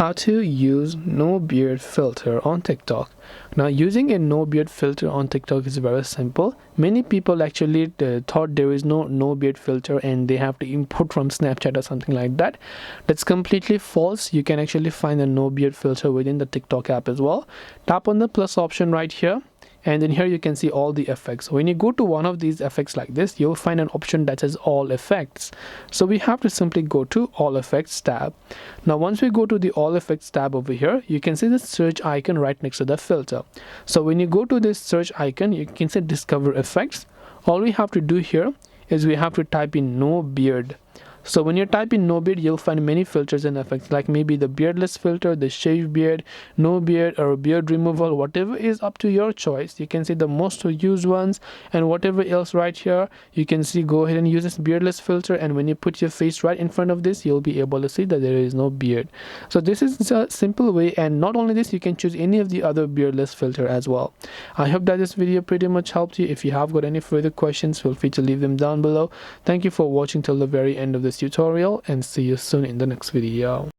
How to use no beard filter on TikTok. Now, using a no beard filter on TikTok is very simple. Many people actually thought there is no beard filter and they have to import from Snapchat or something like that. That's completely false. You can actually find a no beard filter within the TikTok app as well. Tap on the plus option right here, and then here you can see all the effects. When you go to one of these effects like this, you'll find an option that says all effects. So we have to simply go to all effects tab. Now once we go to the all effects tab over here, you can see the search icon right next to the filter. So when you go to this search icon, you can say discover effects. All we have to do here is we have to type in no beard. So when you type in no beard, you'll find many filters and effects, like maybe the beardless filter, the shave beard, no beard, or beard removal. Whatever is up to your choice. You can see the most used ones, and whatever else right here, you can see go ahead and use this beardless filter, and when you put your face right in front of this, you'll be able to see that there is no beard. So this is a simple way, and not only this, you can choose any of the other beardless filter as well. I hope that this video pretty much helped you. If you have got any further questions, feel free to leave them down below. Thank you for watching till the very end of this tutorial, and see you soon in the next video.